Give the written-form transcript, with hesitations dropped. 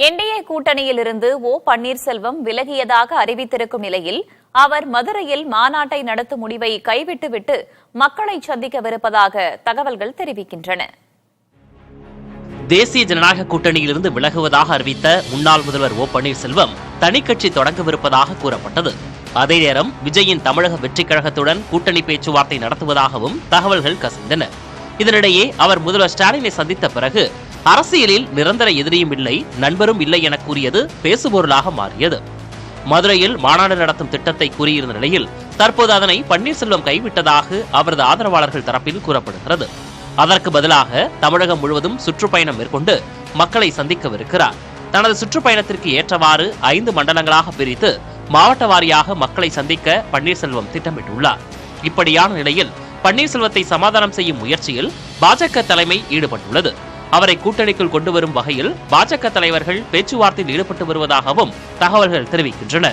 NDA கூட்டணியிலிருந்து ஓ பன்னீர்செல்வம் விலகியதாக அறிவித்திருக்கும் நிலையில் அவர் மதுரையில் மாநாட்டை நடத்தும் முடிவை கைவிட்டுவிட்டு மக்களை சந்திக்கவிருப்பதாக தகவல்கள் தெரிவிக்கின்றன. தேசிய ஜனநாயக கூட்டணியிலிருந்து விலகுவதாக அறிவித்த முன்னாள் முதல்வர் ஓ பன்னீர்செல்வம் தனிக்கட்சி தொடங்கவிருப்பதாக கூறப்பட்டது. அதே நேரம் விஜயின் தமிழக வெற்றிக் கழகத்துடன் கூட்டணி பேச்சுவார்த்தை நடத்துவதாகவும் தகவல்கள் கசிந்தன. இதனிடையே அவர் முதல்வர் ஸ்டாலினை சந்தித்த பிறகு அரசியலில் நிரந்தர எதிரியும் இல்லை, நண்பரும் இல்லை என கூறியது பேசுபொருளாக மாறியது. மதுரையில் மாநாடு நடத்தும் திட்டத்தை கூறியிருந்த நிலையில் தற்போது அதனை பன்னீர்செல்வம் கைவிட்டதாக அவரது ஆதரவாளர்கள் தரப்பில் கூறப்படுகிறது. அதற்கு பதிலாக தமிழகம் முழுவதும் சுற்றுப்பயணம் மேற்கொண்டு மக்களை சந்திக்கவிருக்கிறார். தனது சுற்றுப்பயணத்திற்கு ஏற்றவாறு 5 மண்டலங்களாக பிரித்து மாவட்ட வாரியாக மக்களை சந்திக்க பன்னீர்செல்வம் திட்டமிட்டுள்ளார். இப்படியான நிலையில் பன்னீர்செல்வத்தை சமாதானம் செய்யும் முயற்சியில் பாஜக தலைமை ஈடுபட்டுள்ளது. அவரை கூட்டணிக்குள் கொண்டு வரும் வகையில் பாஜக தலைவர்கள் பேச்சுவார்த்தையில் ஈடுபட்டு வருவதாகவும் தகவல்கள் தெரிவிக்கின்றன.